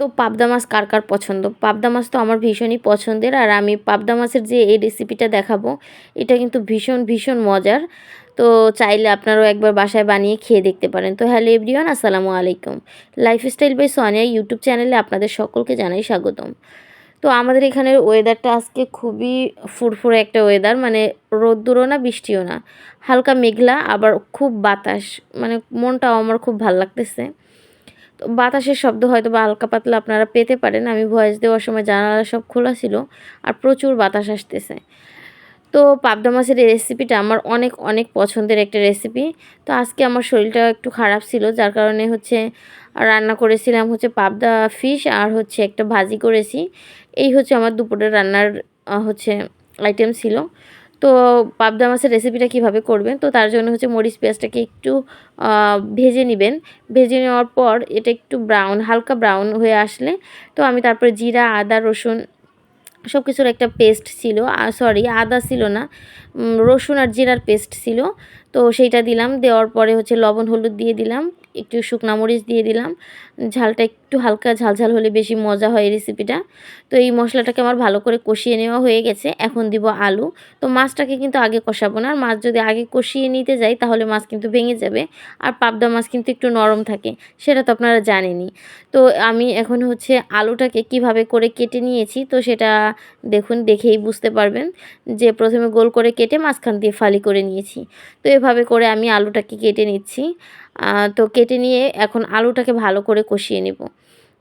তো পাবদা মাছ কার কার পছন্দ? পাবদা মাছ তো আমার ভীষণই পছন্দের। আর আমি পাবদা মাছের যে এই রেসিপিটা দেখাবো, এটা কিন্তু ভীষণ, ভীষণ মজার। তো চাইলে আপনারাও একবার বাসায় বানিয়ে খেয়ে দেখতে পারেন। তো হ্যালো এভরিওয়ান, আসসালামু আলাইকুম। লাইফস্টাইল বাই সোনিয়া ইউটিউব চ্যানেলে আপনাদের সকলকে জানাই স্বাগতম। তো আমাদের এখানের ওয়েদারটা আজকে খুবই ফুরফুরে একটা ওয়েদার, মানে রোদ্দুরও না বৃষ্টিও না, হালকা মেঘলা, আবার খুব বাতাস, মানে মনটাও আমার খুব ভাল লাগতেছে। তো বাতাসের শব্দ হয়তো বা হালকা পাতলা আপনারা পেতে পারেন। আমি ভয়েস দেওয়ার সময় জানালা সব খোলা ছিল আর প্রচুর বাতাস আসতেছে। তো পাবদা মাছের এই রেসিপিটা আমার অনেক অনেক পছন্দের একটা রেসিপি। তো আজকে আমার শরীরটা একটু খারাপ ছিল, যার কারণে হচ্ছে রান্না করেছিলাম হচ্ছে পাবদা ফিশ, আর হচ্ছে একটা ভাজি করেছি। এই হচ্ছে আমার দুপুরের রান্নার হচ্ছে আইটেম ছিল। তো পাবদা মাছের রেসিপিটা কিভাবে করবেন, তো তার জন্য হচ্ছে মরিচ পেঁয়াজটাকে একটু ভেজে নেবেন। ভেজে নেওয়ার পর এটা একটু ব্রাউন, হালকা ব্রাউন হয়ে আসলে তো আমি তারপরে জিরা, আদা, রসুন সব কিছুর একটা পেস্ট ছিল, সরি আদা ছিল না, রসুন আর জিরার পেস্ট ছিল। তো সেইটা দিলাম, দেওয়ার পরে হচ্ছে লবণ হলুদ দিয়ে দিলাম, একটু শুকনা মরিচ দিয়ে দিলাম। ঝালটা একটু হালকা ঝালঝাল হলে বেশি মজা হয় এই রেসিপিটা। তো এই মশলাটাকে আমার ভালো করে কষিয়ে নেওয়া হয়ে গেছে। এখন দিব আলু। তো মাছটাকে কিন্তু আগে কষাবো না, আর মাছ যদি আগে কষিয়ে নিতে যাই তাহলে মাছ কিন্তু ভেঙে যাবে। আর পাবদা মাছ কিন্তু একটু নরম থাকে, সেটা তো আপনারা জানেনই। তো আমি এখন হচ্ছে আলুটাকে কিভাবে করে কেটে নিয়েছি, তো সেটা দেখুন, দেখেই বুঝতে পারবেন যে প্রথমে গোল করে কেটে মাঝখান দিয়ে ফালি করে নিয়েছি। তো এভাবে করে আমি আলুটাকে কেটে নিচ্ছি। তো কেটে নিয়ে এখন আলুটাকে ভালো করে কষিয়ে নেব।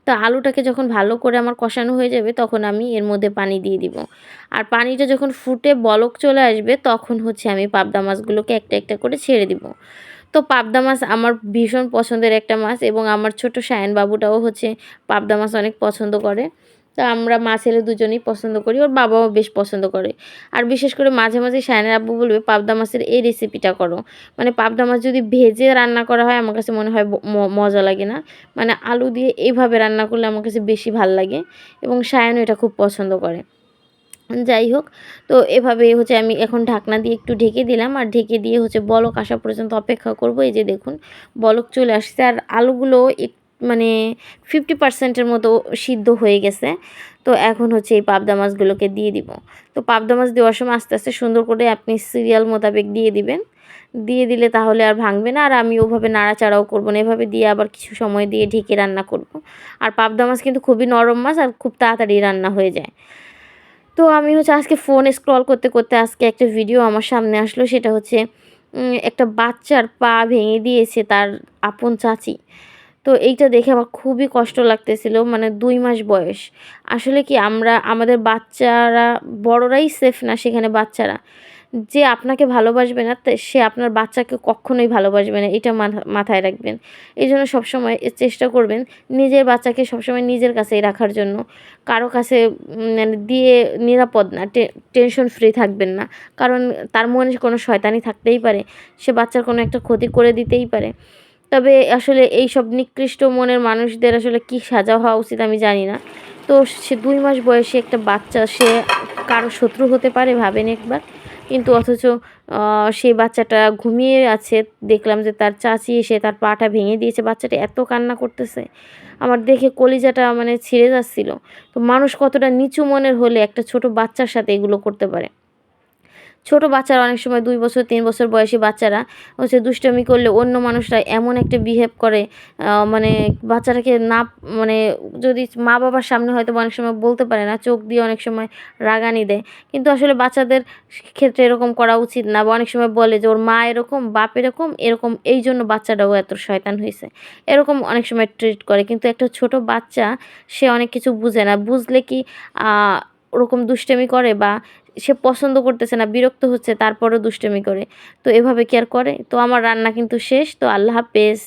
তো আলুটাকে যখন ভালো করে আমার কষানো হয়ে যাবে তখন আমি এর মধ্যে পানি দিয়ে দিব। আর পানিটা যখন ফুটে বলক চলে আসবে তখন হচ্ছে আমি পাবদা মাছগুলোকে একটা একটা করে ছেড়ে দিব। তো পাবদা মাছ আমার ভীষণ পছন্দের একটা মাছ, এবং আমার ছোট শায়ান বাবুটাও হচ্ছে পাবদা মাছ অনেক পছন্দ করে। তো আমরা মা ছেলে দুজনেই পছন্দ করি, ওর বাবাও বেশ পছন্দ করে। আর বিশেষ করে মাঝে মাঝে শায়ানের আব্বু বলবে পাবদা মাছের এই রেসিপিটা করো। মানে পাবদা মাছ যদি ভেজে রান্না করা হয় আমার কাছে মনে হয় মজা লাগে না, মানে আলু দিয়ে এইভাবে রান্না করলে আমার কাছে বেশি ভাল লাগে, এবং শায়ানও এটা খুব পছন্দ করে। যাই হোক, তো এভাবে হচ্ছে আমি এখন ঢাকনা দিয়ে একটু ঢেকে দিলাম, আর ঢেকে দিয়ে হচ্ছে বলক আসা পর্যন্ত অপেক্ষা করব। এই যে দেখুন বলক চলে আসছে, আর আলুগুলো মানে 50% মতো সিদ্ধ হয়ে গেছে। তো এখন হচ্ছে এই পাবদা মাছগুলোকে দিয়ে দিব। তো পাবদা মাছ দেওয়ার সময় আস্তে আস্তে সুন্দর করে আপনি সিরিয়াল মোতাবেক দিয়ে দিবেন। দিয়ে দিলে তাহলে আর ভাঙবে না, আর আমি ওভাবে নাড়াচাড়াও করবো না, এভাবে দিয়ে আবার কিছু সময় দিয়ে ঢেকে রান্না করব। আর পাবদা মাছ কিন্তু খুবই নরম মাছ, আর খুব তাড়াতাড়ি রান্না হয়ে যায়। তো আমি হচ্ছে আজকে ফোন স্ক্রল করতে করতে আজকে একটা ভিডিও আমার সামনে আসলো, সেটা হচ্ছে একটা বাচ্চার পা ভেঙে দিয়েছে তার আপন চাচি। তো এইটা দেখে আমার খুবই কষ্ট লাগতেছিল, মানে 2 মাস বয়স। আসলে কি আমরা আমাদের বাচ্চারা, বড়রাই সেফ না, সেখানে বাচ্চারা যে আপনাকে ভালোবাসবে না সে আপনার বাচ্চাকে কখনোই ভালোবাসবে না, এটা মাথায় রাখবেন। এই জন্য সবসময় চেষ্টা করবেন নিজের বাচ্চাকে সবসময় নিজের কাছেই রাখার জন্য। কারো কাছে মানে দিয়ে নিরাপদ না, টেনশন ফ্রি থাকবেন না, কারণ তার মনে কোনো শয়তানি থাকতেই পারে, সে বাচ্চার কোনো একটা ক্ষতি করে দিতেই পারে। তবে আসলে এই সব নিকৃষ্ট মনের মানুষদের আসলে কি সাজা হওয়া উচিত আমি জানি না। তো সে 2 মাস বয়সী একটা বাচ্চা, সে কারো শত্রু হতে পারে ভাবেন একবার। কিন্তু অথচ সেই বাচ্চাটা ঘুমিয়ে আছে, দেখলাম যে তার চাচি এসে তার পাটা ভেঙে দিয়েছে। বাচ্চাটা এত কান্না করতেছে, আমার দেখে কলিজাটা মানে ছিঁড়ে যাচ্ছিল। তো মানুষ কতটা নিচু মনের হলে একটা ছোট বাচ্চার সাথে এগুলো করতে পারে। ছোট বাচ্চারা অনেক সময় 2 বছর 3 বছর বয়সী বাচ্চারা হচ্ছে দুষ্টামি করলে অন্য মানুষরা এমন একটা বিহেভ করে, মানে বাচ্চাটাকে না, মানে যদি মা বাবার সামনে হয়তো অনেক সময় বলতে পারে না, চোখ দিয়ে অনেক সময় রাগানি দেয়। কিন্তু আসলে বাচ্চাদের ক্ষেত্রে এরকম করা উচিত না, বা অনেক সময় বলে যে ওর মা এরকম, বাপ এরকম, এরকম এই জন্য বাচ্চাটাও এত শয়তান হয়েছে, এরকম অনেক সময় ট্রিট করে। কিন্তু একটা ছোট বাচ্চা, সে অনেক কিছু বুঝে না, বুঝলে কি ওরকম দুষ্টামি করে, বা সে পছন্দ করতেছে না, বিরক্ত হচ্ছে, তারপরও দুষ্টামি করে। তো এভাবে কি আর করে? তো আমার রান্না কিন্তু শেষ। তো আল্লাহ হাফেজ।